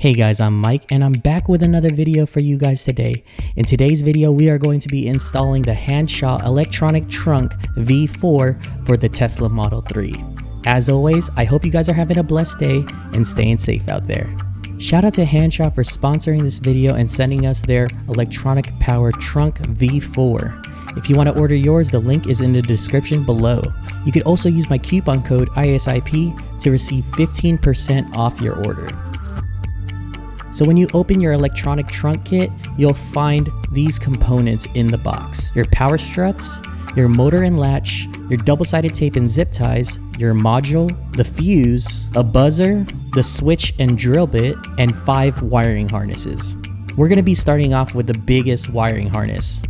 Hey guys, I'm Mike and I'm back with another video for you guys today. In today's video, we are going to be installing the Hansshow electronic trunk V4 for the Tesla Model 3. As always, I hope you guys are having a blessed day and staying safe out there. Shout out to Hansshow for sponsoring this video and sending us their electronic power trunk V4. If you want to order yours, the link is in the description below. You could also use my coupon code ISIP to receive 15% off your order. So when you open your electronic trunk kit, you'll find these components in the box. Your power struts, your motor and latch, your double-sided tape and zip ties, your module, the fuse, a buzzer, the switch and drill bit, and 5 wiring harnesses. We're going to be starting off with the biggest wiring harness.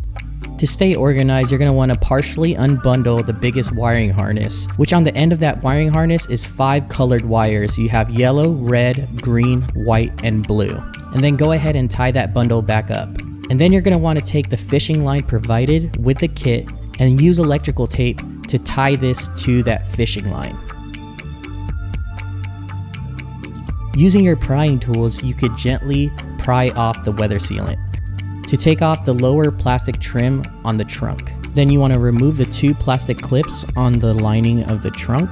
To stay organized, you're going to want to partially unbundle the biggest wiring harness, which on the end of that wiring harness is 5 colored wires. You have yellow, red, green, white, and blue. And then go ahead and tie that bundle back up. And then you're going to want to take the fishing line provided with the kit and use electrical tape to tie this to that fishing line. Using your prying tools, you could gently pry off the weather sealant. To take off the lower plastic trim on the trunk. Then you want to remove the 2 plastic clips on the lining of the trunk.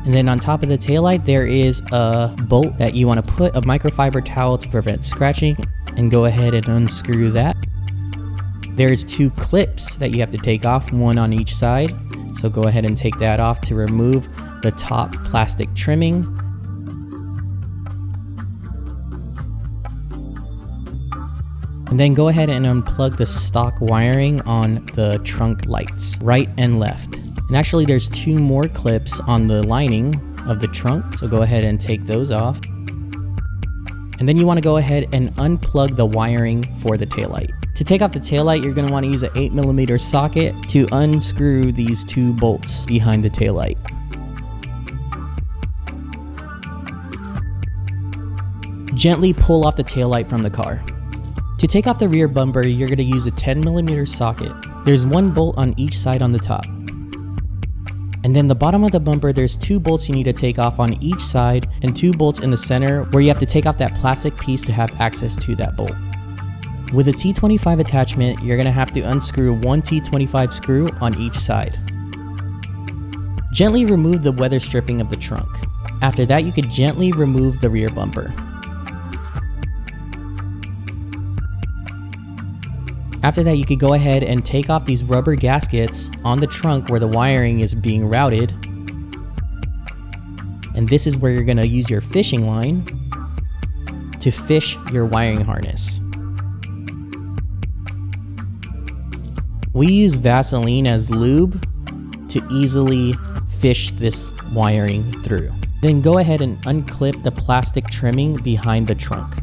And then on top of the taillight, there is a bolt that you want to put a microfiber towel to prevent scratching, and go ahead and unscrew that. There's 2 clips that you have to take off, one on each side. So go ahead and take that off to remove the top plastic trimming. And then go ahead and unplug the stock wiring on the trunk lights, right and left. And actually there's 2 more clips on the lining of the trunk, so go ahead and take those off. And then you want to go ahead and unplug the wiring for the taillight. To take off the taillight, you're going to want to use an 8mm socket to unscrew these 2 bolts behind the taillight. Gently pull off the taillight from the car. To take off the rear bumper, you're going to use a 10mm socket. There's 1 bolt on each side on the top. And then the bottom of the bumper, there's 2 bolts you need to take off on each side and 2 bolts in the center where you have to take off that plastic piece to have access to that bolt. With a T25 attachment, you're going to have to unscrew 1 T25 screw on each side. Gently remove the weather stripping of the trunk. After that, you could gently remove the rear bumper. After that, you could go ahead and take off these rubber gaskets on the trunk where the wiring is being routed. And this is where you're going to use your fishing line to fish your wiring harness. We use Vaseline as lube to easily fish this wiring through. Then go ahead and unclip the plastic trimming behind the trunk.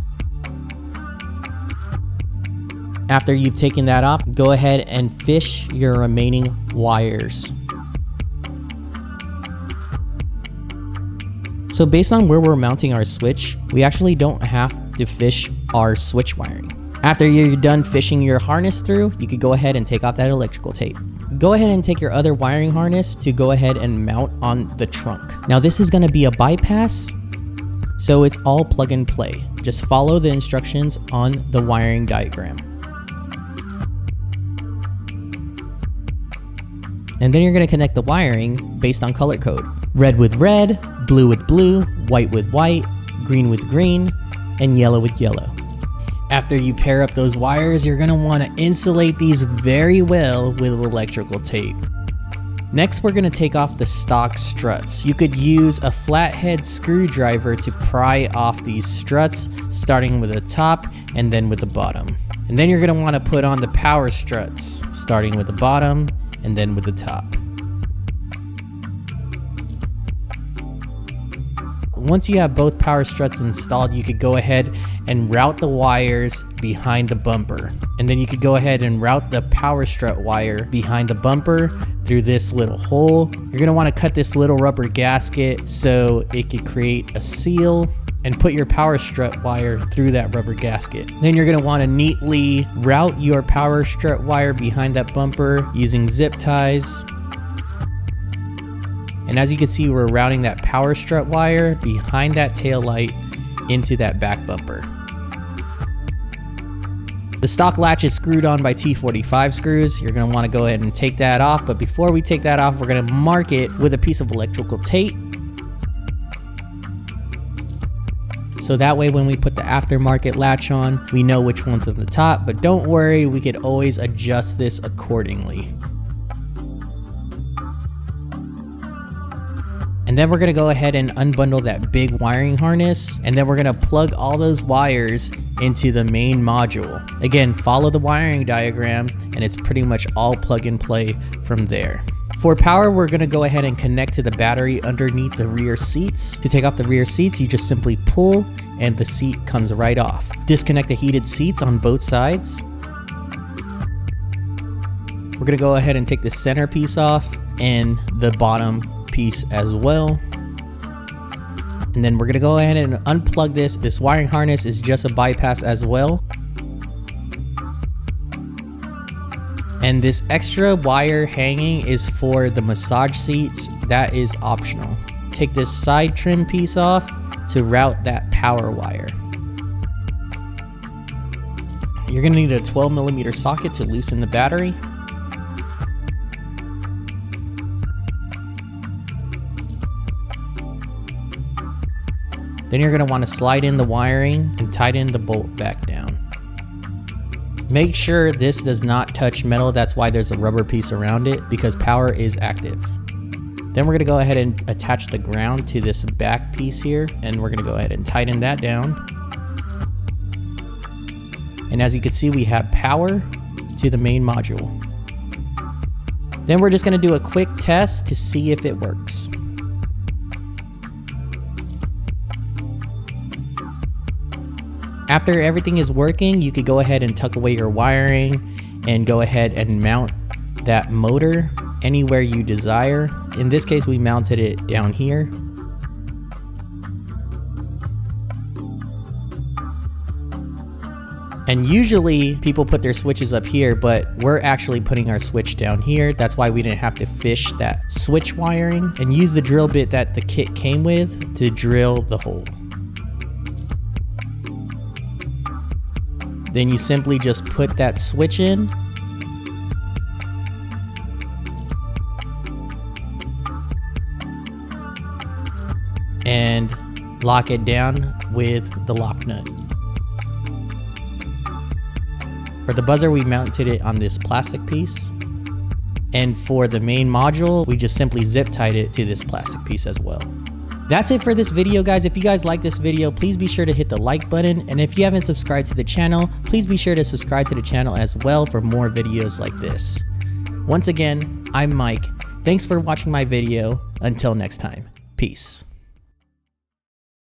After you've taken that off, go ahead and fish your remaining wires. So based on where we're mounting our switch, we actually don't have to fish our switch wiring. After you're done fishing your harness through, you could go ahead and take off that electrical tape. Go ahead and take your other wiring harness to go ahead and mount on the trunk. Now this is going to be a bypass, so it's all plug and play. Just follow the instructions on the wiring diagram. And then you're going to connect the wiring based on color code. Red with red, blue with blue, white with white, green with green, and yellow with yellow. After you pair up those wires, you're going to want to insulate these very well with electrical tape. Next, we're going to take off the stock struts. You could use a flathead screwdriver to pry off these struts, starting with the top and then with the bottom. And then you're going to want to put on the power struts, starting with the bottom and then with the top. Once you have both power struts installed, you could go ahead and route the wires behind the bumper. And then you could go ahead and route the power strut wire behind the bumper through this little hole. You're going to want to cut this little rubber gasket so it could create a seal, and put your power strut wire through that rubber gasket. Then you're going to want to neatly route your power strut wire behind that bumper using zip ties. And as you can see, we're routing that power strut wire behind that tail light into that back bumper. The stock latch is screwed on by T45 screws. You're gonna wanna go ahead and take that off, but before we take that off, we're gonna mark it with a piece of electrical tape. So that way when we put the aftermarket latch on, we know which one's on the top, but don't worry, we could always adjust this accordingly. And then we're gonna go ahead and unbundle that big wiring harness, and then we're gonna plug all those wires into the main module. Again, follow the wiring diagram, and it's pretty much all plug and play from there. For power, we're gonna go ahead and connect to the battery underneath the rear seats. To take off the rear seats, you just simply pull and the seat comes right off. Disconnect the heated seats on both sides. We're gonna go ahead and take the center piece off and the bottom piece as well. And then we're gonna go ahead and unplug this. This wiring harness is just a bypass as well. And this extra wire hanging is for the massage seats. That is optional. Take this side trim piece off to route that power wire. You're gonna need a 12mm socket to loosen the battery. Then you're gonna wanna slide in the wiring and tighten the bolt back down. Make sure this does not touch metal. That's why there's a rubber piece around it, because power is active. Then we're gonna go ahead and attach the ground to this back piece here, and we're gonna go ahead and tighten that down. And as you can see, we have power to the main module. Then we're just gonna do a quick test to see if it works. After everything is working, you could go ahead and tuck away your wiring and go ahead and mount that motor anywhere you desire. In this case, we mounted it down here. And usually people put their switches up here, but we're actually putting our switch down here. That's why we didn't have to fish that switch wiring, and use the drill bit that the kit came with to drill the hole. Then you simply just put that switch in. And lock it down with the lock nut. For the buzzer, we mounted it on this plastic piece. And for the main module, we just simply zip tied it to this plastic piece as well. That's it for this video, guys. If you guys like this video, please be sure to hit the like button. And if you haven't subscribed to the channel, please be sure to subscribe to the channel as well for more videos like this. Once again, I'm Mike. Thanks for watching my video. Until next time, peace.